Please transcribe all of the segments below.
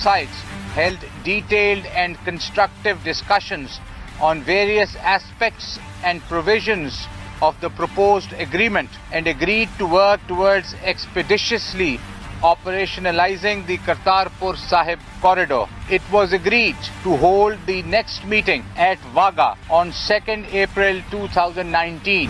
sides held detailed and constructive discussions on various aspects and provisions of the proposed agreement and agreed to work towards expeditiously operationalizing the Kartarpur Sahib corridor. It was agreed to hold the next meeting at Wagah on 2nd April 2019.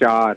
4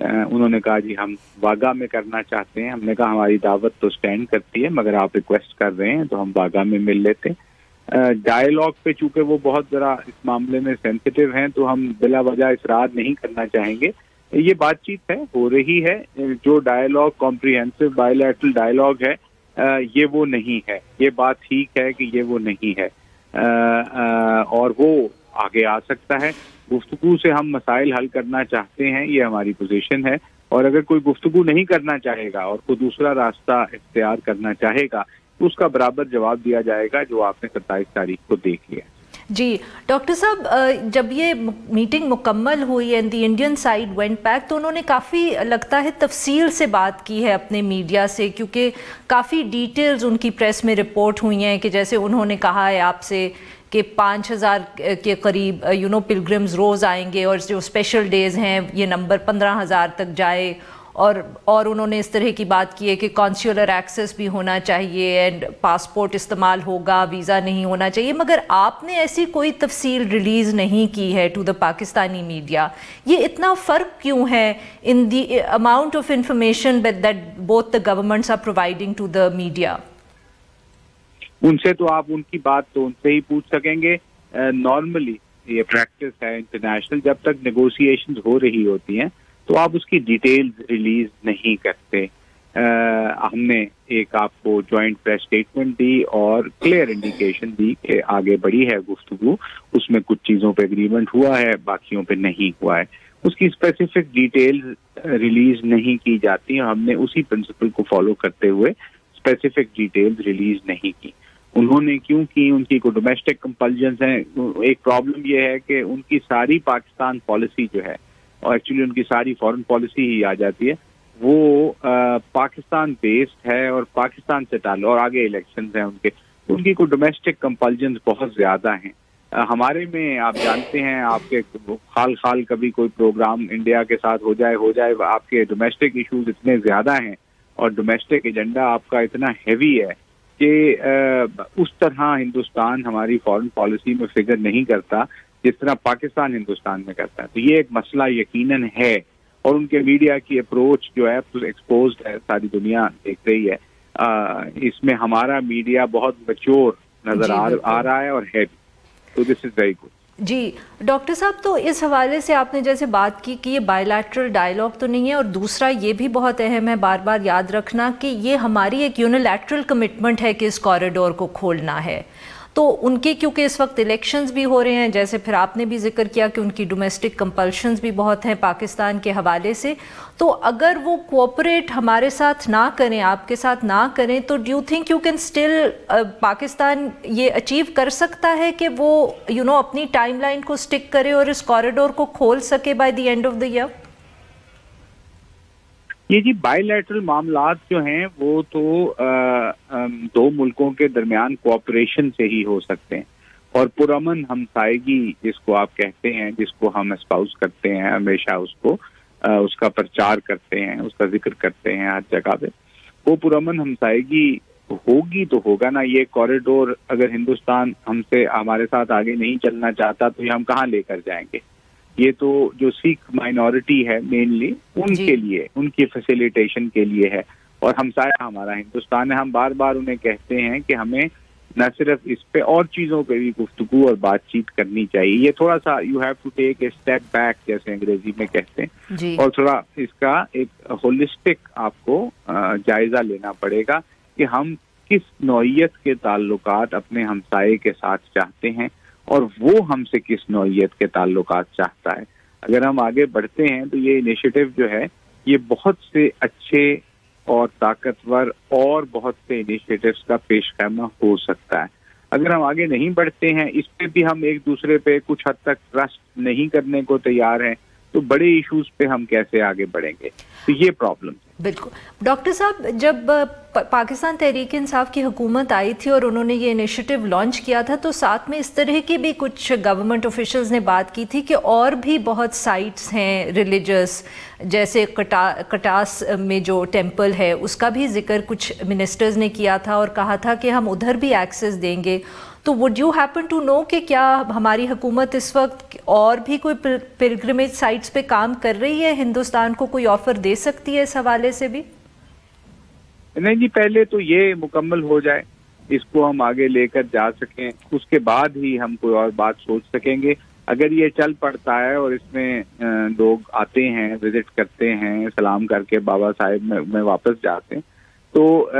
انہوں نے کہا جی ہم واگا میں کرنا چاہتے ہیں. ہم نے کہا ہماری دعوت تو اسٹینڈ کرتی ہے مگر آپ ریکویسٹ کر رہے ہیں تو ہم واگا میں مل لیتے. ڈائیلاگ پہ چونکہ وہ بہت ذرا اس معاملے میں سینسیٹیو ہیں تو ہم بلا وجہ اصرار نہیں کرنا چاہیں گے. یہ بات چیت ہے, ہو رہی ہے. جو ڈائیلاگ کمپریہنسو بائیلیٹرل ڈائیلاگ ہے یہ وہ نہیں ہے. یہ بات ٹھیک ہے کہ یہ وہ نہیں ہے اور وہ آگے آ سکتا ہے. گفتگو سے ہم مسائل حل کرنا چاہتے ہیں, یہ ہماری پوزیشن ہے. اور اگر کوئی گفتگو نہیں کرنا چاہے گا اور کوئی دوسرا راستہ اختیار کرنا چاہے گا تو اس کا برابر جواب دیا جائے گا, جو آپ نے 27 تاریخ کو دیکھ لیا. جی ڈاکٹر صاحب, جب یہ میٹنگ مکمل ہوئی and the Indian side went back تو انہوں نے کافی لگتا ہے تفصیل سے بات کی ہے اپنے میڈیا سے, کیونکہ کافی ڈیٹیلز ان کی پریس میں رپورٹ ہوئی ہیں کہ جیسے انہوں نے کہا ہے آپ سے کہ 5000 کے قریب پلگرمز روز آئیں گے اور جو اسپیشل ڈیز ہیں یہ نمبر 15000 تک جائے, اور انہوں نے اس طرح کی بات کی ہے کہ کانسولر ایکسیس بھی ہونا چاہیے اینڈ پاسپورٹ استعمال ہوگا, ویزا نہیں ہونا چاہیے. مگر آپ نے ایسی کوئی تفصیل ریلیز نہیں کی ہے ٹو دا پاکستانی میڈیا. یہ اتنا فرق کیوں ہے in the amount of information that both the governments are providing to the media? ان سے تو آپ ان کی بات تو ان سے ہی پوچھ سکیں گے. نارملی یہ پریکٹس ہے انٹرنیشنل, جب تک نیگوسیشنز ہو رہی ہوتی ہیں تو آپ اس کی ڈیٹیلز ریلیز نہیں کرتے. ہم نے ایک آپ کو جوائنٹ پریس اسٹیٹمنٹ دی اور کلیئر انڈیکیشن دی کہ آگے بڑھی ہے گفتگو, اس میں کچھ چیزوں پہ اگریمنٹ ہوا ہے, باقیوں پہ نہیں ہوا ہے. اس کی اسپیسیفک ڈیٹیلز ریلیز نہیں کی جاتی, ہم نے اسی پرنسپل کو فالو کرتے ہوئے اسپیسیفک ڈیٹیلز ریلیز نہیں کی. انہوں نے کیوں کی, ان کی کوئی ڈومیسٹک کمپلجنس ہیں. ایک پرابلم یہ ہے کہ ان کی ساری پاکستان پالیسی جو ہے, اور ایکچولی ان کی ساری فارن پالیسی ہی آ جاتی ہے, وہ پاکستان بیسڈ ہے اور پاکستان سے تعلق, اور آگے الیکشنز ہیں ان کی کوئی ڈومیسٹک کمپلجنس بہت زیادہ ہیں. ہمارے میں آپ جانتے ہیں آپ کے خال کبھی کوئی پروگرام انڈیا کے ساتھ ہو جائے آپ کے ڈومیسٹک ایشوز اتنے زیادہ ہیں اور ڈومیسٹک ایجنڈا آپ کا اتنا ہیوی ہے کہ اس طرح ہندوستان ہماری فارن پالیسی میں فگر نہیں کرتا جس طرح پاکستان ہندوستان میں کرتا ہے. تو یہ ایک مسئلہ یقیناً ہے, اور ان کے میڈیا کی اپروچ جو ہے ایکسپوزڈ ہے, ساری دنیا دیکھ رہی ہے. اس میں ہمارا میڈیا بہت میچور نظر آ رہا ہے اور ہے, تو دس از ویری گڈ. جی ڈاکٹر صاحب, تو اس حوالے سے آپ نے جیسے بات کی کہ یہ بائیلیٹرل ڈائیلاگ تو نہیں ہے, اور دوسرا یہ بھی بہت اہم ہے بار بار یاد رکھنا کہ یہ ہماری ایک یونیلیٹرل کمٹمنٹ ہے کہ اس کوریڈور کو کھولنا ہے. تو ان کے کیونکہ اس وقت الیکشنز بھی ہو رہے ہیں, جیسے پھر آپ نے بھی ذکر کیا کہ ان کی ڈومیسٹک کمپلشنز بھی بہت ہیں پاکستان کے حوالے سے, تو اگر وہ کوآپریٹ ہمارے ساتھ نہ کریں, آپ کے ساتھ نہ کریں, تو do you think you can still Pakistan یہ اچیو کر سکتا ہے کہ وہ اپنی ٹائم لائن کو اسٹک کرے اور اس کوریڈور کو کھول سکے by the end of the year? یہ جی بائی لیٹرل معاملات جو ہیں وہ تو دو ملکوں کے درمیان کوآپریشن سے ہی ہو سکتے ہیں, اور پرامن ہمسائیگی جس کو آپ کہتے ہیں, جس کو ہم اسپاؤس کرتے ہیں ہمیشہ, اس کا پرچار کرتے ہیں, اس کا ذکر کرتے ہیں ہر جگہ پہ, وہ پرامن ہمسائیگی ہوگی تو ہوگا نا. یہ کوریڈور اگر ہندوستان ہمارے ساتھ آگے نہیں چلنا چاہتا تو یہ ہم کہاں لے کر جائیں گے؟ یہ تو جو سکھ مائنورٹی ہے مینلی ان کے لیے, ان کی فیسیلیٹیشن کے لیے ہے, اور ہمسایہ ہمارا ہندوستان ہے. ہم بار بار انہیں کہتے ہیں کہ ہمیں نہ صرف اس پہ اور چیزوں پہ بھی گفتگو اور بات چیت کرنی چاہیے. یہ تھوڑا سا you have to take a step back جیسے انگریزی میں کہتے ہیں, اور تھوڑا اس کا ایک ہولسٹک آپ کو جائزہ لینا پڑے گا کہ ہم کس نوعیت کے تعلقات اپنے ہمسائے کے ساتھ چاہتے ہیں اور وہ ہم سے کس نوعیت کے تعلقات چاہتا ہے. اگر ہم آگے بڑھتے ہیں تو یہ انیشیٹو جو ہے یہ بہت سے اچھے اور طاقتور اور بہت سے انیشیٹوز کا پیش خیمہ ہو سکتا ہے. اگر ہم آگے نہیں بڑھتے ہیں, اس پہ بھی ہم ایک دوسرے پہ کچھ حد تک ٹرسٹ نہیں کرنے کو تیار ہیں, تو بڑے ایشوز پہ ہم کیسے آگے بڑھیں گے؟ تو یہ پرابلم ہے. بالکل. ڈاکٹر صاحب, جب پاکستان تحریک انصاف کی حکومت آئی تھی اور انہوں نے یہ انیشیٹو لانچ کیا تھا, تو ساتھ میں اس طرح کی بھی کچھ گورنمنٹ آفیشلز نے بات کی تھی کہ اور بھی بہت سائٹس ہیں ریلیجس, جیسے کٹاس میں جو ٹیمپل ہے اس کا بھی ذکر کچھ منسٹرز نے کیا تھا اور کہا تھا کہ ہم ادھر بھی ایکسیس دیں گے. تو would you happen to know کہ کیا ہماری حکومت اس وقت اور بھی کوئی پلگرمیج سائٹس پہ کام کر رہی ہے؟ ہندوستان کو کوئی آفر دے سکتی ہے اس حوالے سے بھی؟ نہیں جی، پہلے تو یہ مکمل ہو جائے، اس کو ہم آگے لے کر جا سکیں، اس کے بعد ہی ہم کوئی اور بات سوچ سکیں گے. اگر یہ چل پڑتا ہے اور اس میں لوگ آتے ہیں، وزٹ کرتے ہیں، سلام کر کے بابا صاحب میں واپس جاتے ہیں، تو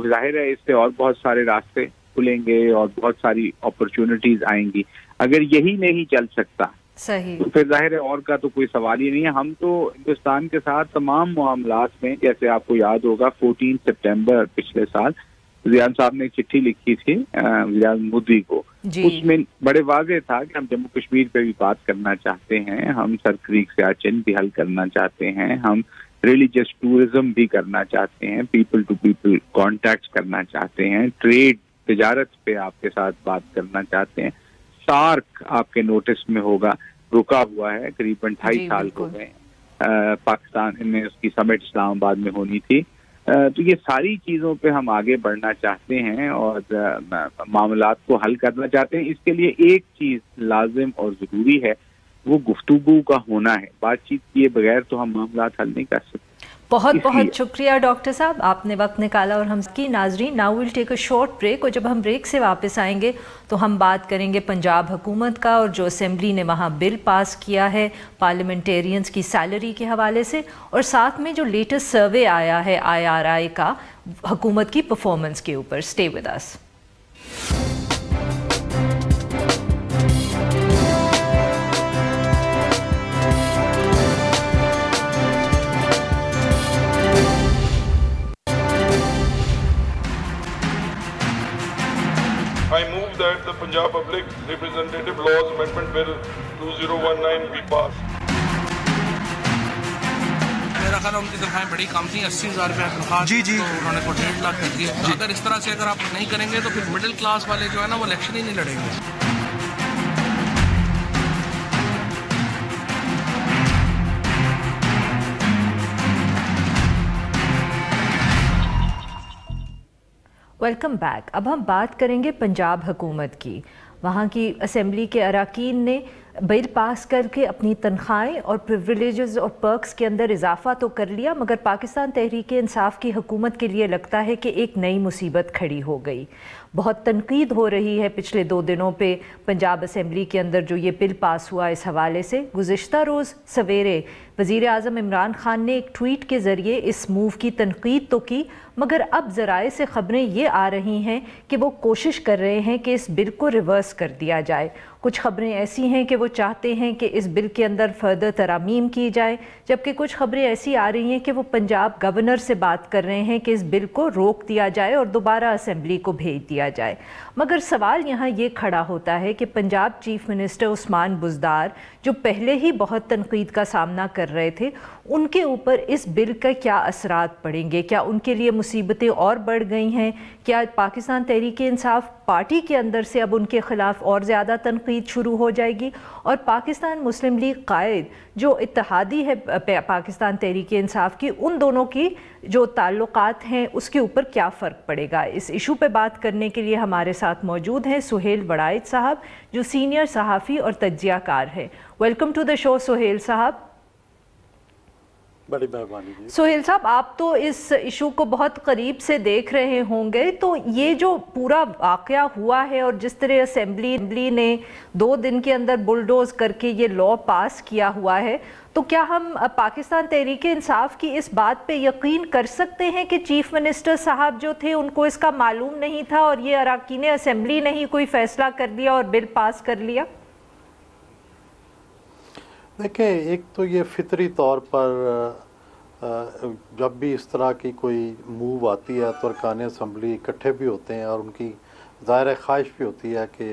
ظاہر ہے اس سے اور بہت سارے راستے کھلیں گے اور بہت ساری اپرچونٹیز آئیں گی. اگر یہی نہیں چل سکتا صحیح تو پھر ظاہر ہے اور کا تو کوئی سوال ہی نہیں ہے. ہم تو ہندوستان کے ساتھ تمام معاملات میں، جیسے آپ کو یاد ہوگا 14 سپٹمبر پچھلے سال وزیر صاحب نے ایک چٹھی لکھی تھی وزیر مودی کو، اس میں بڑے واضح تھا کہ ہم جموں کشمیر پہ بھی بات کرنا چاہتے ہیں، ہم سر کریک سیاچن بھی حل کرنا چاہتے ہیں، ہم ریلیجس ٹورزم بھی کرنا چاہتے ہیں، پیپل ٹو پیپل کانٹیکٹ کرنا چاہتے ہیں، ٹریڈ تجارت پہ آپ کے ساتھ بات کرنا چاہتے ہیں. سارک آپ کے نوٹس میں ہوگا رکا ہوا ہے، قریباً 2.5 سال ہو گئے. پاکستان میں اس کی سمٹ اسلام آباد میں ہونی تھی. تو یہ ساری چیزوں پہ ہم آگے بڑھنا چاہتے ہیں اور معاملات کو حل کرنا چاہتے ہیں. اس کے لیے ایک چیز لازم اور ضروری ہے، وہ گفتگو کا ہونا ہے. بات چیت کیے بغیر تو ہم معاملات حل نہیں کر سکتے. بہت بہت شکریہ ڈاکٹر صاحب، آپ نے وقت نکالا. اور ہم کی ناظرین، now we'll take a short break, اور جب ہم بریک سے واپس آئیں گے تو ہم بات کریں گے پنجاب حکومت کا اور جو اسمبلی نے وہاں بل پاس کیا ہے پارلیمنٹیرینز کی سیلری کے حوالے سے، اور ساتھ میں جو لیٹسٹ سروے آیا ہے IRI کا حکومت کی پرفارمنس کے اوپر. Stay with us. I move that the Punjab Public Representative Laws Amendment Bill 2019 be passed. میرا خیال ان کی تنخواہیں بڑی کم تھیں، 80,000 روپے تنخواہ، جی تو انہوں نے 1.5 لاکھ کر دیا. اگر اس طرح سے اگر آپ نہیں کریں گے تو پھر مڈل کلاس والے جو ہے نا وہ الیکشن ہی نہیں لڑیں گے. Welcome back. اب ہم بات کریں گے پنجاب حکومت کی. وہاں کی اسمبلی کے اراکین نے بل پاس کر کے اپنی تنخواہیں اور پریویلیجز اور پرکس کے اندر اضافہ تو کر لیا، مگر پاکستان تحریک انصاف کی حکومت کے لیے لگتا ہے کہ ایک نئی مصیبت کھڑی ہو گئی. بہت تنقید ہو رہی ہے پچھلے 2 دنوں پہ پنجاب اسمبلی کے اندر جو یہ بل پاس ہوا اس حوالے سے. گزشتہ روز سویرے وزیر اعظم عمران خان نے ایک ٹویٹ کے ذریعے اس موو کی تنقید تو کی، مگر اب ذرائع سے خبریں یہ آ رہی ہیں کہ وہ کوشش کر رہے ہیں کہ اس بل کو ریورس کر دیا جائے. کچھ خبریں ایسی ہیں کہ وہ چاہتے ہیں کہ اس بل کے اندر فردر ترامیم کی جائے، جبکہ کچھ خبریں ایسی آ رہی ہیں کہ وہ پنجاب گورنر سے بات کر رہے ہیں کہ اس بل کو روک دیا جائے اور دوبارہ اسمبلی کو بھیج دیا جائے. مگر سوال یہاں یہ کھڑا ہوتا ہے کہ پنجاب چیف منسٹر عثمان بزدار جو پہلے ہی بہت تنقید کا سامنا کر رہے تھے، ان کے اوپر اس بل کا کیا اثرات پڑیں گے؟ کیا ان کے لیے مصیبتیں اور بڑھ گئی ہیں؟ کیا پاکستان تحریک انصاف پارٹی کے اندر سے اب ان کے خلاف اور زیادہ تنقید شروع ہو جائے گی؟ اور پاکستان مسلم لیگ قائد جو اتحادی ہے پاکستان تحریک انصاف کی، ان دونوں کی جو تعلقات ہیں اس کے اوپر کیا فرق پڑے گا؟ اس ایشو پہ بات کرنے کے لیے ہمارے ساتھ موجود ہیں سہیل وڑائچ صاحب جو سینئر صحافی اور تجزیہ کار ہیں. ویلکم ٹو دا شو سہیل صاحب. بڑی مہربانی. سہیل صاحب، آپ تو اس ایشو کو بہت قریب سے دیکھ رہے ہوں گے، تو یہ جو پورا واقعہ ہوا ہے اور جس طرح اسمبلی نے 2 دن کے اندر بلڈوز کر کے یہ لا پاس کیا ہوا ہے، تو کیا ہم پاکستان تحریک انصاف کی اس بات پہ یقین کر سکتے ہیں کہ چیف منسٹر صاحب جو تھے ان کو اس کا معلوم نہیں تھا اور یہ اراکین اسمبلی نے ہی کوئی فیصلہ کر لیا اور بل پاس کر لیا؟ دیکھیں، ایک تو یہ فطری طور پر جب بھی اس طرح کی کوئی موو آتی ہے تو ارکان اسمبلی اکٹھے بھی ہوتے ہیں اور ان کی ظاہر خواہش بھی ہوتی ہے کہ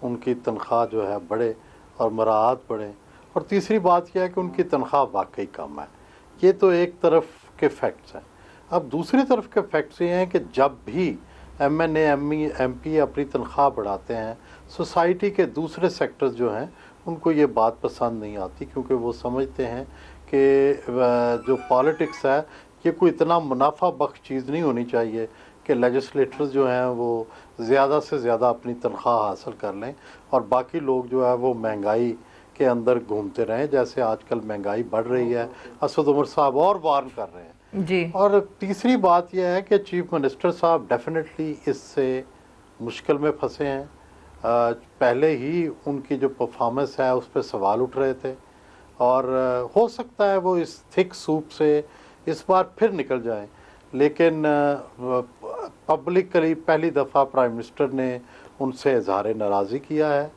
ان کی تنخواہ جو ہے بڑھے اور مراعات بڑھیں. اور تیسری بات یہ ہے کہ ان کی تنخواہ واقعی کم ہے. یہ تو ایک طرف کے فیکٹس ہیں. اب دوسری طرف کے فیکٹس یہ ہیں کہ جب بھی ایم پی اپنی تنخواہ بڑھاتے ہیں، سوسائٹی کے دوسرے سیکٹرز جو ہیں ان کو یہ بات پسند نہیں آتی، کیونکہ وہ سمجھتے ہیں کہ جو پالیٹکس ہے یہ کوئی اتنا منافع بخش چیز نہیں ہونی چاہیے کہ لیجسلیٹرز جو ہیں وہ زیادہ سے زیادہ اپنی تنخواہ حاصل کر لیں اور باقی لوگ جو ہے وہ مہنگائی کے اندر گھومتے رہیں، جیسے آج کل مہنگائی بڑھ رہی ہے، اسد عمر صاحب اور وارن کر رہے ہیں جی۔ اور تیسری بات یہ ہے کہ چیف منسٹر صاحب ڈیفینیٹلی اس سے مشکل میں پھنسے ہیں، پہلے ہی ان کی جو پرفارمنس ہے اس پہ سوال اٹھ رہے تھے اور ہو سکتا ہے وہ اس تھک سوپ سے اس بار پھر نکل جائیں، لیکن پبلکلی پہلی دفعہ پرائم منسٹر نے ان سے اظہار ناراضی کیا ہے،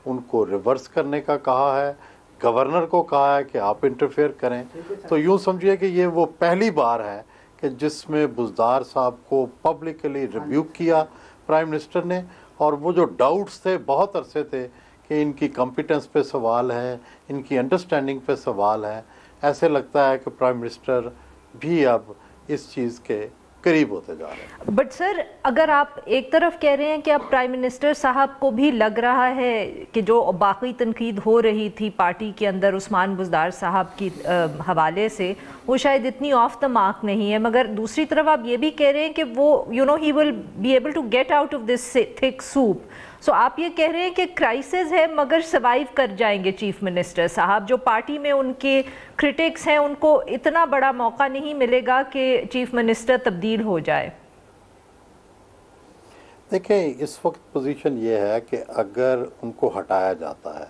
ان کو ریورس کرنے کا کہا ہے، گورنر کو کہا ہے کہ آپ انٹرفیئر کریں، تو یوں سمجھیے کہ یہ وہ پہلی بار ہے کہ جس میں بزدار صاحب کو پبلکلی ریبیوک کیا پرائم منسٹر نے، اور وہ جو ڈاؤٹس تھے بہت عرصے تھے کہ ان کی کمپیٹنس پہ سوال ہے، ان کی انڈرسٹینڈنگ پہ سوال ہے، ایسے لگتا ہے کہ پرائم منسٹر بھی اب اس چیز کے قریب ہوتے جا رہے ہیں۔ بٹ سر، اگر آپ ایک طرف کہہ رہے ہیں کہ اب پرائم منسٹر صاحب کو بھی لگ رہا ہے کہ جو باقی تنقید ہو رہی تھی پارٹی کے اندر عثمان بزدار صاحب کی حوالے سے وہ شاید اتنی آف دا مارک نہیں ہے، مگر دوسری طرف آپ یہ بھی کہہ رہے ہیں کہ وہ ہی will be able to get out of this thick soup, سو آپ یہ کہہ رہے ہیں کہ کرائسس ہے مگر سروائیو کر جائیں گے چیف منسٹر صاحب، جو پارٹی میں ان کے کرٹکس ہیں ان کو اتنا بڑا موقع نہیں ملے گا کہ چیف منسٹر تبدیل ہو جائے۔ دیکھیں اس وقت پوزیشن یہ ہے کہ اگر ان کو ہٹایا جاتا ہے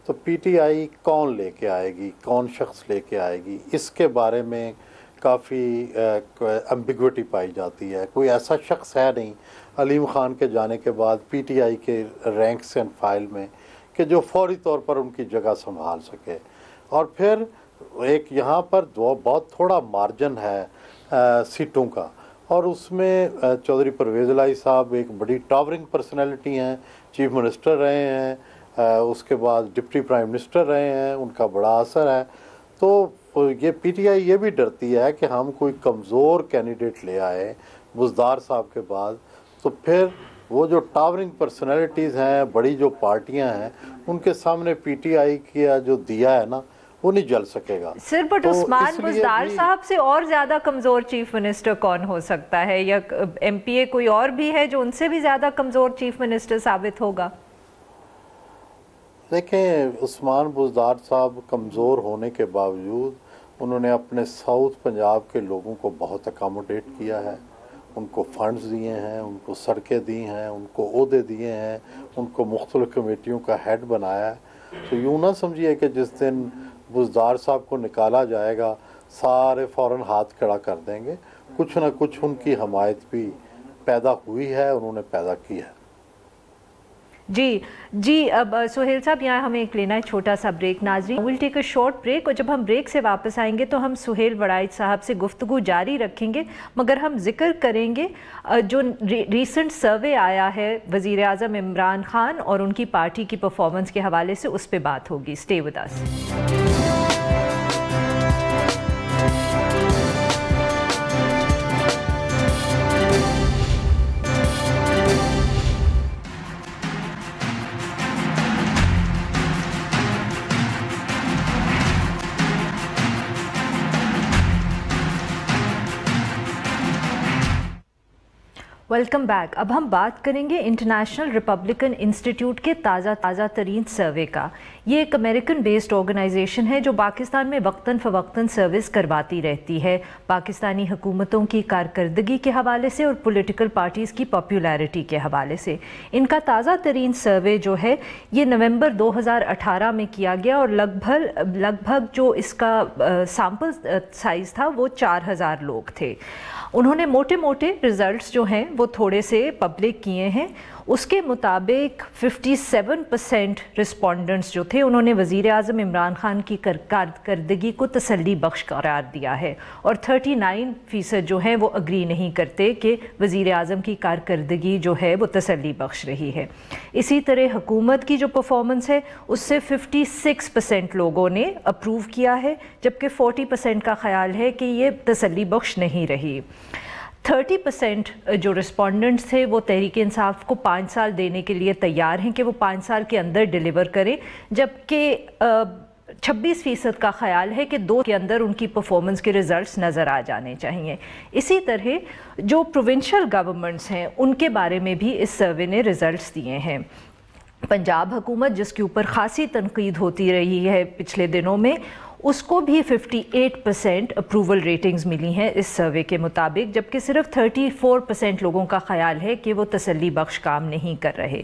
تو پی ٹی آئی کون لے کے آئے گی، کون شخص لے کے آئے گی، اس کے بارے میں کافی ایمبیگوٹی پائی جاتی ہے، کوئی ایسا شخص ہے نہیں علیم خان کے جانے کے بعد پی ٹی آئی کے رینکس اینڈ فائل میں کہ جو فوری طور پر ان کی جگہ سنبھال سکے، اور پھر ایک یہاں پر بہت تھوڑا مارجن ہے سیٹوں کا، اور اس میں چودھری پرویز الہی صاحب ایک بڑی ٹاورنگ پرسنالٹی ہیں، چیف منسٹر رہے ہیں، اس کے بعد ڈپٹی پرائم منسٹر رہے ہیں، ان کا بڑا اثر ہے، تو یہ پی ٹی آئی یہ بھی ڈرتی ہے کہ ہم کوئی کمزور کینڈیڈیٹ لے آئے بزدار صاحب کے بعد تو پھر وہ جو ٹاورنگ پرسنالٹیز ہیں، بڑی جو پارٹیاں ہیں، ان کے سامنے پی ٹی آئی کا جو دیا ہے نا وہ نہیں جل سکے گا۔ سر بٹ عثمان بزدار صاحب سے اور زیادہ کمزور چیف منسٹر کون ہو سکتا ہے، یا ایم پی اے کوئی اور بھی ہے جو ان سے بھی زیادہ کمزور چیف منسٹر ثابت ہوگا؟ دیکھیں عثمان بزدار صاحب کمزور ہونے کے باوجود انہوں نے اپنے ساؤتھ پنجاب کے لوگوں کو بہت اکاموڈیٹ کیا ہے، ان کو فنڈز دیے ہیں، ان کو سڑکیں دی ہیں، ان کو عہدے دیے ہیں، ان کو مختلف کمیٹیوں کا ہیڈ بنایا ہے، تو یوں نہ سمجھیے کہ جس دن بزدار صاحب کو نکالا جائے گا سارے فوراً ہاتھ کھڑا کر دیں گے، کچھ نہ کچھ ان کی حمایت بھی پیدا ہوئی ہے، انہوں نے پیدا کی ہے۔ جی اب سہیل صاحب یہاں ہمیں ایک لینا ہے چھوٹا سا بریک، ناظرین we'll take a short break, اور جب ہم بریک سے واپس آئیں گے تو ہم سہیل وڑائچ صاحب سے گفتگو جاری رکھیں گے، مگر ہم ذکر کریں گے جو ریسنٹ سروے آیا ہے وزیر اعظم عمران خان اور ان کی پارٹی کی پرفارمنس کے حوالے سے، اس پہ بات ہوگی، stay with us. Welcome back. اب ہم بات کریں گے انٹرنیشنل ریپبلکن انسٹیٹیوٹ کے تازہ ترین سروے کا۔ یہ ایک امریکن بیسڈ آرگنائزیشن ہے جو پاکستان میں وقتاً فوقتاً سروس کرواتی رہتی ہے، پاکستانی حکومتوں کی کارکردگی کے حوالے سے اور پولیٹیکل پارٹیز کی پاپولیرٹی کے حوالے سے۔ ان کا تازہ ترین سروے جو ہے یہ نومبر 2018 میں کیا گیا، اور لگ بھگ جو اس کا سیمپل سائز تھا وہ 4000 لوگ تھے۔ انہوں نے موٹے ریزلٹس جو ہیں وہ تھوڑے سے پبلک کیے ہیں۔ اس کے مطابق 57% رسپونڈنٹس جو تھے انہوں نے وزیر اعظم عمران خان کی کارکردگی کو تسلی بخش قرار دیا ہے، اور 39% جو ہیں وہ اگری نہیں کرتے کہ وزیر اعظم کی کارکردگی جو ہے وہ تسلی بخش رہی ہے۔ اسی طرح حکومت کی جو پرفارمنس ہے اس سے 56% لوگوں نے اپروو کیا ہے، جبکہ 40% کا خیال ہے کہ یہ تسلی بخش نہیں رہی۔ 30% جو رسپونڈنٹس تھے وہ تحریک انصاف کو 5 سال دینے کے لیے تیار ہیں کہ وہ 5 سال کے اندر ڈیلیور کریں، جبکہ 26% کا خیال ہے کہ 2 کے اندر ان کی پرفارمنس کے ریزلٹس نظر آ جانے چاہیے. اسی طرح جو پروونشل گورنمنٹس ہیں ان کے بارے میں بھی اس سروے نے ریزلٹس دیے ہیں. پنجاب حکومت جس کے اوپر خاصی تنقید ہوتی رہی ہے پچھلے دنوں میں، اس کو بھی 58% اپروول ریٹنگز ملی ہیں اس سروے کے مطابق، جبکہ صرف 34% لوگوں کا خیال ہے کہ وہ تسلی بخش کام نہیں کر رہے.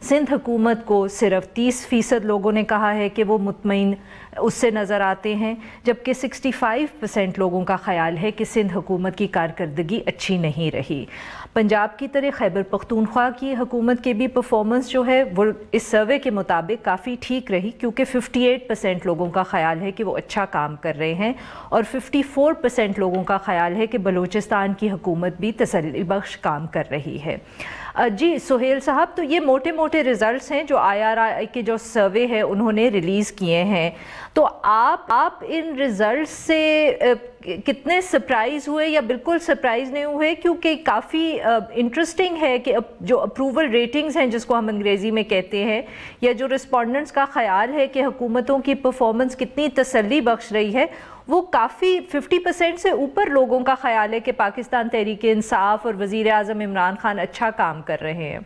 سندھ حکومت کو صرف 30% لوگوں نے کہا ہے کہ وہ مطمئن اس سے نظر آتے ہیں، جبکہ 65% لوگوں کا خیال ہے کہ سندھ حکومت کی کارکردگی اچھی نہیں رہی. پنجاب کی طرح خیبر پختونخوا کی حکومت کے بھی پرفارمنس جو ہے وہ اس سروے کے مطابق کافی ٹھیک رہی، کیونکہ 58% لوگوں کا خیال ہے کہ وہ اچھا کام کر رہے ہیں، اور 54% لوگوں کا خیال ہے کہ بلوچستان کی حکومت بھی تسلی بخش کام کر رہی ہے. جی سہیل صاحب، تو یہ موٹے موٹے ریزلٹس ہیں جو IRI کے جو سروے ہے انہوں نے ریلیز کیے ہیں، تو آپ ان ریزلٹس سے کتنے سرپرائز ہوئے یا بالکل سرپرائز نہیں ہوئے؟ کیونکہ کافی انٹرسٹنگ ہے کہ جو اپروول ریٹنگز ہیں جس کو ہم انگریزی میں کہتے ہیں، یا جو رسپونڈنٹس کا خیال ہے کہ حکومتوں کی پرفارمنس کتنی تسلی بخش رہی ہے، وہ کافی 50% سے اوپر لوگوں کا خیال ہے کہ پاکستان تحریک انصاف اور وزیر اعظم عمران خان اچھا کام کر رہے ہیں.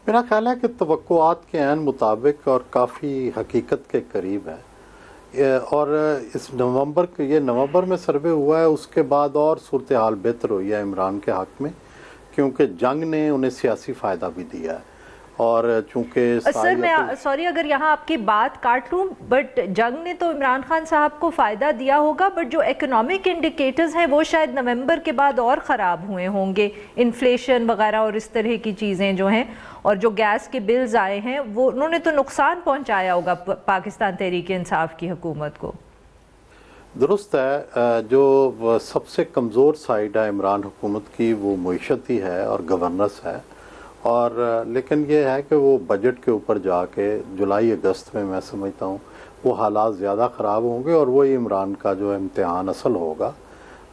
میرا خیال ہے کہ توقعات کے عین مطابق اور کافی حقیقت کے قریب ہے، اور اس نومبر میں سروے ہوا ہے، اس کے بعد اور صورتحال بہتر ہوئی ہے عمران کے حق میں، کیونکہ جنگ نے انہیں سیاسی فائدہ بھی دیا ہے. اور چونکہ سر میں سوری اگر یہاں آپ کی بات کاٹ لوں، بٹ جنگ نے تو عمران خان صاحب کو فائدہ دیا ہوگا، بٹ جو اکنامک انڈیکیٹرز ہیں وہ شاید نومبر کے بعد اور خراب ہوئے ہوں گے، انفلیشن وغیرہ اور اس طرح کی چیزیں جو ہیں، اور جو گیس کے بلز آئے ہیں وہ انہوں نے تو نقصان پہنچایا ہوگا پاکستان تحریک انصاف کی حکومت کو. درست ہے، جو سب سے کمزور سائیڈ ہے عمران حکومت کی وہ معیشت ہی ہے اور گورننس ہے، اور لیکن یہ ہے کہ وہ بجٹ کے اوپر جا کے جولائی اگست میں سمجھتا ہوں وہ حالات زیادہ خراب ہوں گے، اور وہی عمران کا جو امتحان اصل ہوگا.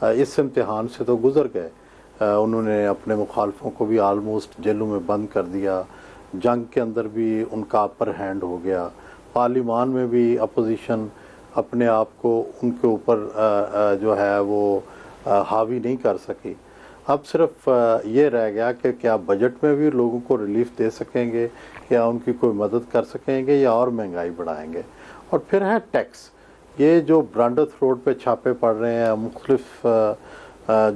اس امتحان سے تو گزر گئے، انہوں نے اپنے مخالفوں کو بھی آلموسٹ جیلوں میں بند کر دیا، جنگ کے اندر بھی ان کا اپر ہینڈ ہو گیا، پارلیمان میں بھی اپوزیشن اپنے آپ کو ان کے اوپر جو ہے وہ حاوی نہیں کر سکی. اب صرف یہ رہ گیا کہ کیا بجٹ میں بھی لوگوں کو ریلیف دے سکیں گے، کیا ان کی کوئی مدد کر سکیں گے، یا اور مہنگائی بڑھائیں گے. اور پھر ہے ٹیکس، یہ جو برانڈت روڈ پہ چھاپے پڑ رہے ہیں، مختلف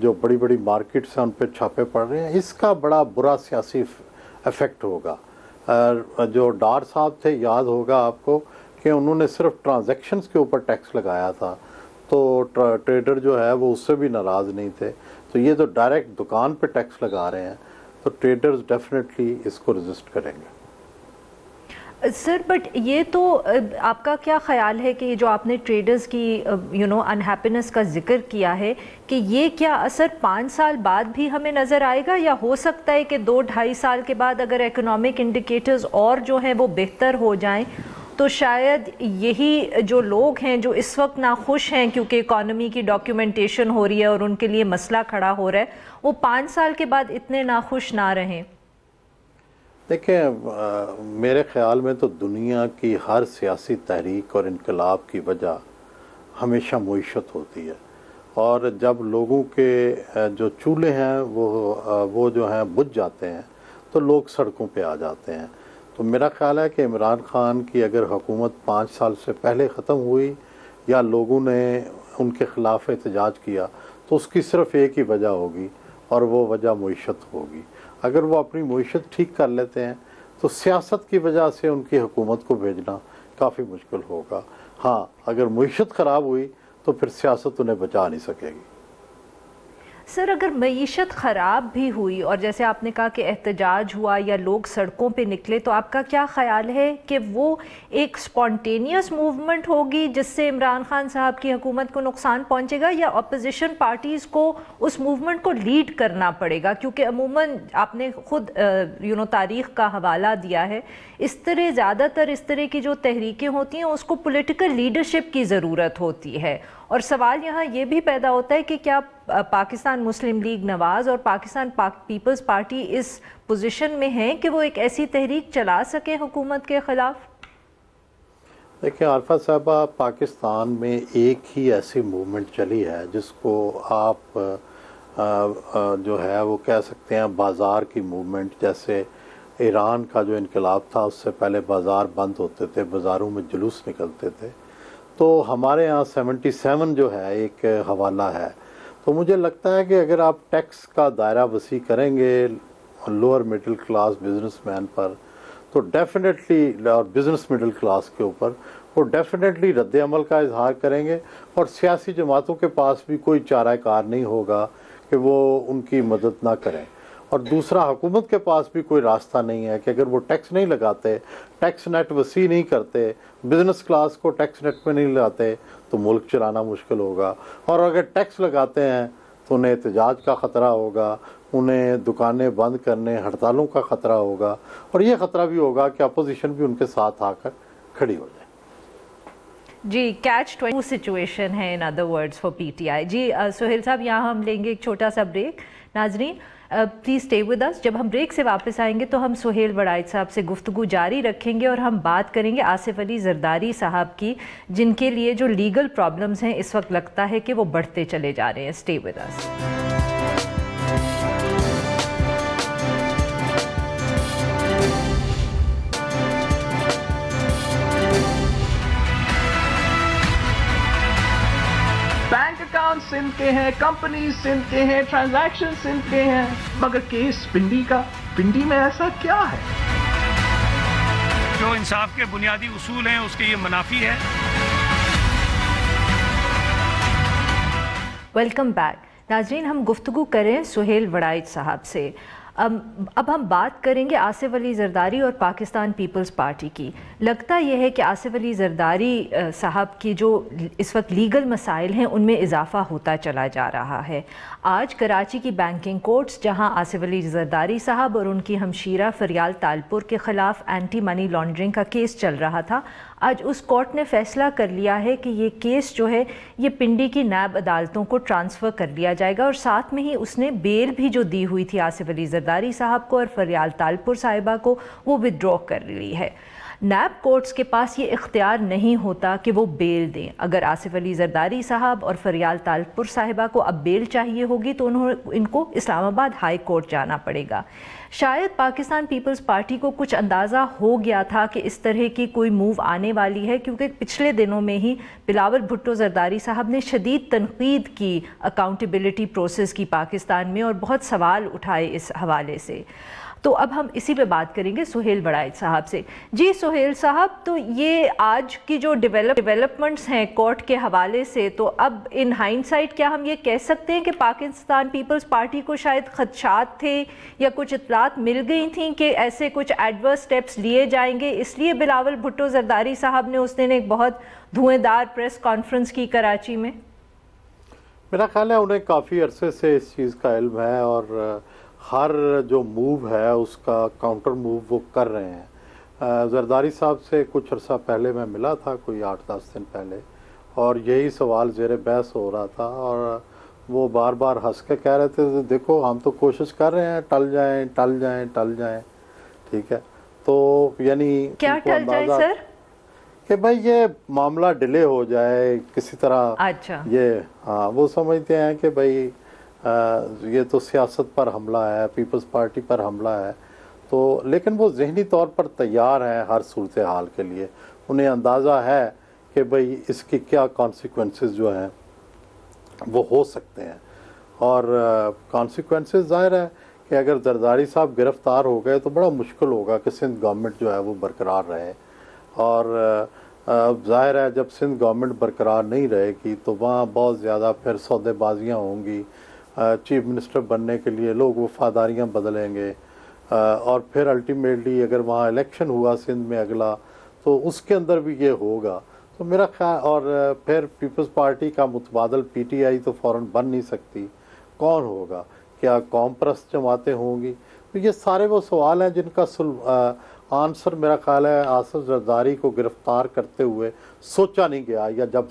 جو بڑی بڑی مارکیٹس ہیں ان پہ چھاپے پڑ رہے ہیں، اس کا بڑا برا سیاسی ایفیکٹ ہوگا. جو ڈار صاحب تھے، یاد ہوگا آپ کو کہ انہوں نے صرف ٹرانزیکشنز کے اوپر ٹیکس لگایا تھا، تو ٹریڈر جو ہے وہ اس سے بھی ناراض نہیں تھے. تو یہ تو ڈائریکٹ دکان پہ ٹیکس لگا رہے ہیں، تو ٹریڈرز ڈیفینیٹلی اس کو ریزسٹ کریں گے. سر بٹ یہ تو آپ کا کیا خیال ہے کہ جو آپ نے ٹریڈرز کی ان ہیپینس کا ذکر کیا ہے، کہ یہ کیا اثر 5 سال بعد بھی ہمیں نظر آئے گا، یا ہو سکتا ہے کہ 2-2.5 سال کے بعد اگر اکنامک انڈیکیٹرز اور جو ہیں وہ بہتر ہو جائیں تو شاید یہی جو لوگ ہیں جو اس وقت ناخوش ہیں کیونکہ اکانومی کی ڈاکیومنٹیشن ہو رہی ہے اور ان کے لیے مسئلہ کھڑا ہو رہا ہے، وہ 5 سال کے بعد اتنے ناخوش نہ رہیں؟ دیکھیں، میرے خیال میں تو دنیا کی ہر سیاسی تحریک اور انقلاب کی وجہ ہمیشہ معیشت ہوتی ہے، اور جب لوگوں کے جو چولہے ہیں وہ جو ہیں بجھ جاتے ہیں تو لوگ سڑکوں پہ آ جاتے ہیں. تو میرا خیال ہے کہ عمران خان کی اگر حکومت 5 سال سے پہلے ختم ہوئی یا لوگوں نے ان کے خلاف احتجاج کیا تو اس کی صرف ایک ہی وجہ ہوگی، اور وہ وجہ معیشت ہوگی. اگر وہ اپنی معیشت ٹھیک کر لیتے ہیں تو سیاست کی وجہ سے ان کی حکومت کو بھیجنا کافی مشکل ہوگا. ہاں، اگر معیشت خراب ہوئی تو پھر سیاست انہیں بچا نہیں سکے گی. سر اگر معیشت خراب بھی ہوئی اور جیسے آپ نے کہا کہ احتجاج ہوا یا لوگ سڑکوں پہ نکلے، تو آپ کا کیا خیال ہے کہ وہ ایک سپونٹینیس موومنٹ ہوگی جس سے عمران خان صاحب کی حکومت کو نقصان پہنچے گا، یا اپوزیشن پارٹیز کو اس موومنٹ کو لیڈ کرنا پڑے گا؟ کیونکہ عموماً آپ نے خود تاریخ کا حوالہ دیا ہے، زیادہ تر اس طرح کی جو تحریکیں ہوتی ہیں اس کو پولیٹیکل لیڈرشپ کی ضرورت ہوتی ہے. اور سوال یہاں یہ بھی پیدا ہوتا ہے کہ کیا پاکستان مسلم لیگ نواز اور پاکستان پیپلز پارٹی اس پوزیشن میں ہیں کہ وہ ایک ایسی تحریک چلا سکیں حکومت کے خلاف؟ دیکھیں عارفہ صاحبہ، پاکستان میں ایک ہی ایسی موومنٹ چلی ہے جس کو آپ جو ہے وہ کہہ سکتے ہیں بازار کی موومنٹ. جیسے ایران کا جو انقلاب تھا اس سے پہلے بازار بند ہوتے تھے، بازاروں میں جلوس نکلتے تھے. تو ہمارے ہاں 77 جو ہے ایک حوالہ ہے. تو مجھے لگتا ہے کہ اگر آپ ٹیکس کا دائرہ وسیع کریں گے lower middle class businessman پر تو ڈیفینیٹلی، اور بزنس مڈل کلاس کے اوپر، وہ ڈیفینیٹلی رد عمل کا اظہار کریں گے. اور سیاسی جماعتوں کے پاس بھی کوئی چارہ کار نہیں ہوگا کہ وہ ان کی مدد نہ کریں. اور دوسرا، حکومت کے پاس بھی کوئی راستہ نہیں ہے کہ اگر وہ ٹیکس نہیں لگاتے، ٹیکس نیٹ وسیع نہیں کرتے، بزنس کلاس کو ٹیکس نیٹ میں نہیں لاتے تو ملک چلانا مشکل ہوگا. اور اگر ٹیکس لگاتے ہیں تو انہیں احتجاج کا خطرہ ہوگا، انہیں دکانیں بند کرنے، ہڑتالوں کا خطرہ ہوگا، اور یہ خطرہ بھی ہوگا کہ اپوزیشن بھی ان کے ساتھ آ کر کھڑی ہو جائے. جی کیچ 22 سچویشن ہے in other words for P T I. جی سہیل صاحب، یہاں ہم لیں گے ایک چھوٹا سا بریک. ناظرین پلیز اسٹے ود اس. جب ہم بریک سے واپس آئیں گے تو ہم سہیل وڑائچ صاحب سے گفتگو جاری رکھیں گے اور ہم بات کریں گے آصف علی زرداری صاحب کی، جن کے لیے جو لیگل پرابلمز ہیں اس وقت لگتا ہے کہ وہ بڑھتے چلے جا رہے ہیں. Stay with us. Bank account Sindh کے ہیں، کمپنیز سندھ کے ہیں، ٹرانزیکشن سندھ کے ہیں، مگر کیس پنڈی کا. پنڈی میں ایسا کیا ہے؟ جو انصاف کے بنیادی اصول ہیں اس کے یہ منافی ہے. Welcome back. ناظرین، ہم گفتگو کریں سہیل وڑائچ صاحب سے. اب ہم بات کریں گے آصف علی زرداری اور پاکستان پیپلز پارٹی کی. لگتا یہ ہے کہ آصف علی زرداری صاحب کی جو اس وقت لیگل مسائل ہیں ان میں اضافہ ہوتا چلا جا رہا ہے. آج کراچی کی بینکنگ کورٹس، جہاں آصف علی زرداری صاحب اور ان کی ہمشیرہ فریال تالپور کے خلاف اینٹی منی لانڈرنگ کا کیس چل رہا تھا، آج اس کورٹ نے فیصلہ کر لیا ہے کہ یہ کیس جو ہے یہ پنڈی کی نیب عدالتوں کو ٹرانسفر کر دیا جائے گا. اور ساتھ میں ہی اس نے بیل بھی جو دی ہوئی تھی آصف علی زرداری صاحب کو اور فریال تالپور صاحبہ کو، وہ ودرا کر لی ہے. نیب کورٹس کے پاس یہ اختیار نہیں ہوتا کہ وہ بیل دیں. اگر آصف علی زرداری صاحب اور فریال تالپور صاحبہ کو اب بیل چاہیے ہوگی تو ان کو اسلام آباد ہائی کورٹ جانا پڑے گا. شاید پاکستان پیپلز پارٹی کو کچھ اندازہ ہو گیا تھا کہ اس طرح کی کوئی موو آنے والی ہے، کیونکہ پچھلے دنوں میں ہی بلاول بھٹو زرداری صاحب نے شدید تنقید کی اکاؤنٹیبلٹی پروسیس کی پاکستان میں اور بہت سوال اٹھائے اس حوالے سے. تو اب ہم اسی پہ بات کریں گے سہیل وڑائچ صاحب سے. جی سہیل صاحب، تو یہ آج کی جو ڈیولپمنٹس ہیں کورٹ کے حوالے سے، تو اب ان ہائنڈ سائٹ کیا ہم یہ کہہ سکتے ہیں کہ پاکستان پیپلز پارٹی کو شاید خدشات تھے یا کچھ اطلاعات مل گئی تھیں کہ ایسے کچھ ایڈورس سٹیپس لیے جائیں گے، اس لیے بلاول بھٹو زرداری صاحب نے اس دن ایک بہت دھویں دار پریس کانفرنس کی کراچی میں؟ میرا خیال ہے انہیں کافی عرصے سے اس چیز کا علم ہے اور ہر جو موو ہے اس کا کاؤنٹر موو وہ کر رہے ہیں. زرداری صاحب سے کچھ عرصہ پہلے میں ملا تھا، کوئی 8-10 دن پہلے، اور یہی سوال زیر بحث ہو رہا تھا اور وہ بار بار ہنس کے کہہ رہے تھے دیکھو ہم تو کوشش کر رہے ہیں، ٹل جائیں ٹل جائیں ٹل جائیں. ٹھیک ہے، تو یعنی کیا ٹل جائے سر؟ کہ بھائی یہ معاملہ ڈیلے ہو جائے کسی طرح. اچھا، یہ ہاں وہ سمجھتے ہیں کہ بھائی یہ تو سیاست پر حملہ ہے، پیپلز پارٹی پر حملہ ہے. تو لیکن وہ ذہنی طور پر تیار ہیں ہر صورتحال کے لیے. انہیں اندازہ ہے کہ بھئی اس کی کیا کانسیکوینسز جو ہیں وہ ہو سکتے ہیں. اور کانسیکوینسز ظاہر ہے کہ اگر زرداری صاحب گرفتار ہو گئے تو بڑا مشکل ہوگا کہ سندھ گورنمنٹ جو ہے وہ برقرار رہے. اور ظاہر ہے جب سندھ گورنمنٹ برقرار نہیں رہے گی تو وہاں بہت زیادہ پھر سودے بازیاں ہوں گی. چیف منسٹر بننے کے لیے لوگ وفاداریاں بدلیں گے اور پھر الٹیمیٹلی اگر وہاں الیکشن ہوا سندھ میں اگلا تو اس کے اندر بھی یہ ہوگا. تو میرا خیال، اور پھر پیپلز پارٹی کا متبادل پی ٹی آئی تو فوراً بن نہیں سکتی. کون ہوگا؟ کیا قوم پرست جماعتیں ہوں گی؟ تو یہ سارے وہ سوال ہیں جن کا آنسر میرا خیال ہے آصف زرداری کو گرفتار کرتے ہوئے سوچا نہیں گیا، یا جب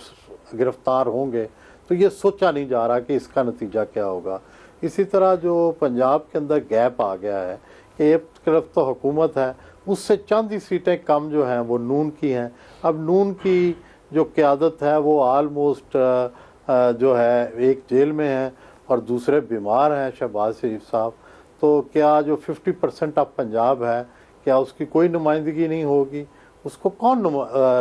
گرفتار ہوں گے تو یہ سوچا نہیں جا رہا کہ اس کا نتیجہ کیا ہوگا. اسی طرح جو پنجاب کے اندر گیپ آ گیا ہے کہ ایک طرف تو حکومت ہے اس سے چند ہی سیٹیں کم جو ہیں وہ نون کی ہیں. اب نون کی جو قیادت ہے وہ آلموسٹ جو ہے ایک جیل میں ہے اور دوسرے بیمار ہیں شہباز شریف صاحب. تو کیا جو 50% آف پنجاب ہے کیا اس کی کوئی نمائندگی نہیں ہوگی؟ اس کو کون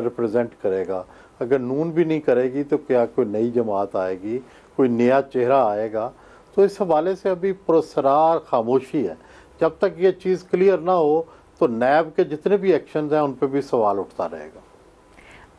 ریپرزینٹ کرے گا؟ اگر نون بھی نہیں کرے گی تو کیا کوئی نئی جماعت آئے گی، کوئی نیا چہرہ آئے گا؟ تو اس حوالے سے ابھی پرسرار خاموشی ہے. جب تک یہ چیز کلیئر نہ ہو تو نیب کے جتنے بھی ایکشنز ہیں ان پہ بھی سوال اٹھتا رہے گا.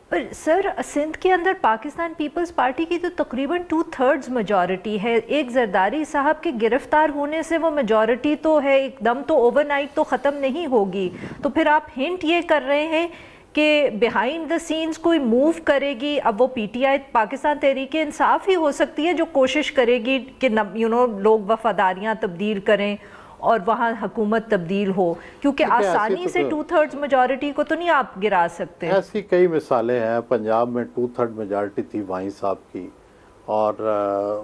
پر سر سندھ کے اندر پاکستان پیپلز پارٹی کی تو تقریباً 2/3 میجورٹی ہے. ایک زرداری صاحب کے گرفتار ہونے سے وہ میجورٹی تو ہے ایک دم تو اوور نائٹ تو ختم نہیں ہوگی. تو پھر آپ ہنٹ یہ کر رہے ہیں کہ بیہائنڈ دا سینز کوئی موو کرے گی. اب وہ پی ٹی آئی پاکستان تحریک انصاف ہی ہو سکتی ہے جو کوشش کرے گی کہ لوگ وفاداریاں تبدیل کریں اور وہاں حکومت تبدیل ہو، کیونکہ آسانی سے 2/3 میجورٹی کو تو نہیں آپ گرا سکتے. ایسی کئی مثالیں ہیں. پنجاب میں 2/3 میجورٹی تھی وائیں صاحب کی، اور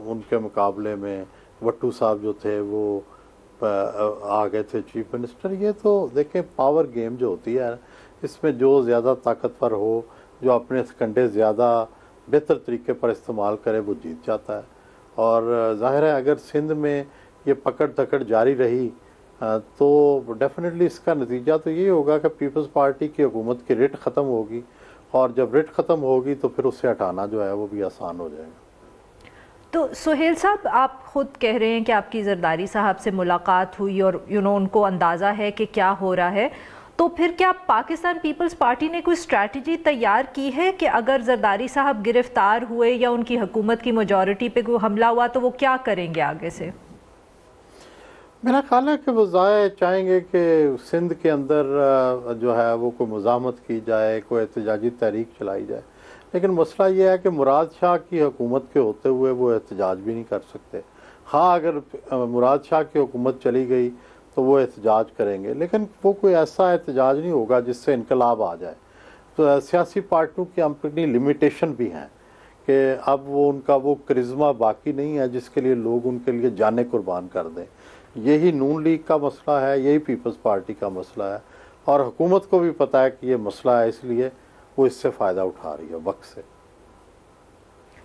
ان کے مقابلے میں وٹو صاحب جو تھے وہ آ گئے تھے چیف منسٹر. یہ تو دیکھیں پاور گیم جو ہوتی ہے اس میں جو زیادہ طاقتور ہو، جو اپنے کنڈے زیادہ بہتر طریقے پر استعمال کرے وہ جیت جاتا ہے. اور ظاہر ہے اگر سندھ میں یہ پکڑ دھکڑ جاری رہی تو ڈیفینیٹلی اس کا نتیجہ تو یہ ہوگا کہ پیپلز پارٹی کی حکومت کی رٹ ختم ہوگی، اور جب رٹ ختم ہوگی تو پھر اس سے ہٹانا جو ہے وہ بھی آسان ہو جائے گا. تو سہیل صاحب آپ خود کہہ رہے ہیں کہ آپ کی زرداری صاحب سے ملاقات ہوئی اور ان کو اندازہ ہے کہ کیا ہو رہا ہے. تو پھر کیا پاکستان پیپلز پارٹی نے کوئی اسٹریٹجی تیار کی ہے کہ اگر زرداری صاحب گرفتار ہوئے یا ان کی حکومت کی میجورٹی پہ کوئی حملہ ہوا تو وہ کیا کریں گے آگے سے؟ میرا خیال ہے کہ وہ ظاہر چاہیں گے کہ سندھ کے اندر جو ہے وہ کوئی مزاحمت کی جائے، کوئی احتجاجی تحریک چلائی جائے. لیکن مسئلہ یہ ہے کہ مراد شاہ کی حکومت کے ہوتے ہوئے وہ احتجاج بھی نہیں کر سکتے. ہاں اگر مراد شاہ کی حکومت چلی گئی تو وہ احتجاج کریں گے، لیکن وہ کوئی ایسا احتجاج نہیں ہوگا جس سے انقلاب آ جائے. تو سیاسی پارٹیوں کی اپنی لمیٹیشن بھی ہیں کہ اب وہ ان کا وہ کرزما باقی نہیں ہے جس کے لیے لوگ ان کے لیے جانیں قربان کر دیں. یہی نون لیگ کا مسئلہ ہے، یہی پیپلز پارٹی کا مسئلہ ہے، اور حکومت کو بھی پتہ ہے کہ یہ مسئلہ ہے، اس لیے وہ اس سے فائدہ اٹھا رہی ہے وقت سے.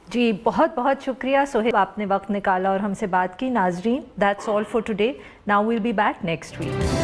جی بہت بہت شکریہ سہیل، آپ نے وقت نکالا اور ہم سے بات کی. ناظرین، that's all for today. Now we'll be back next week.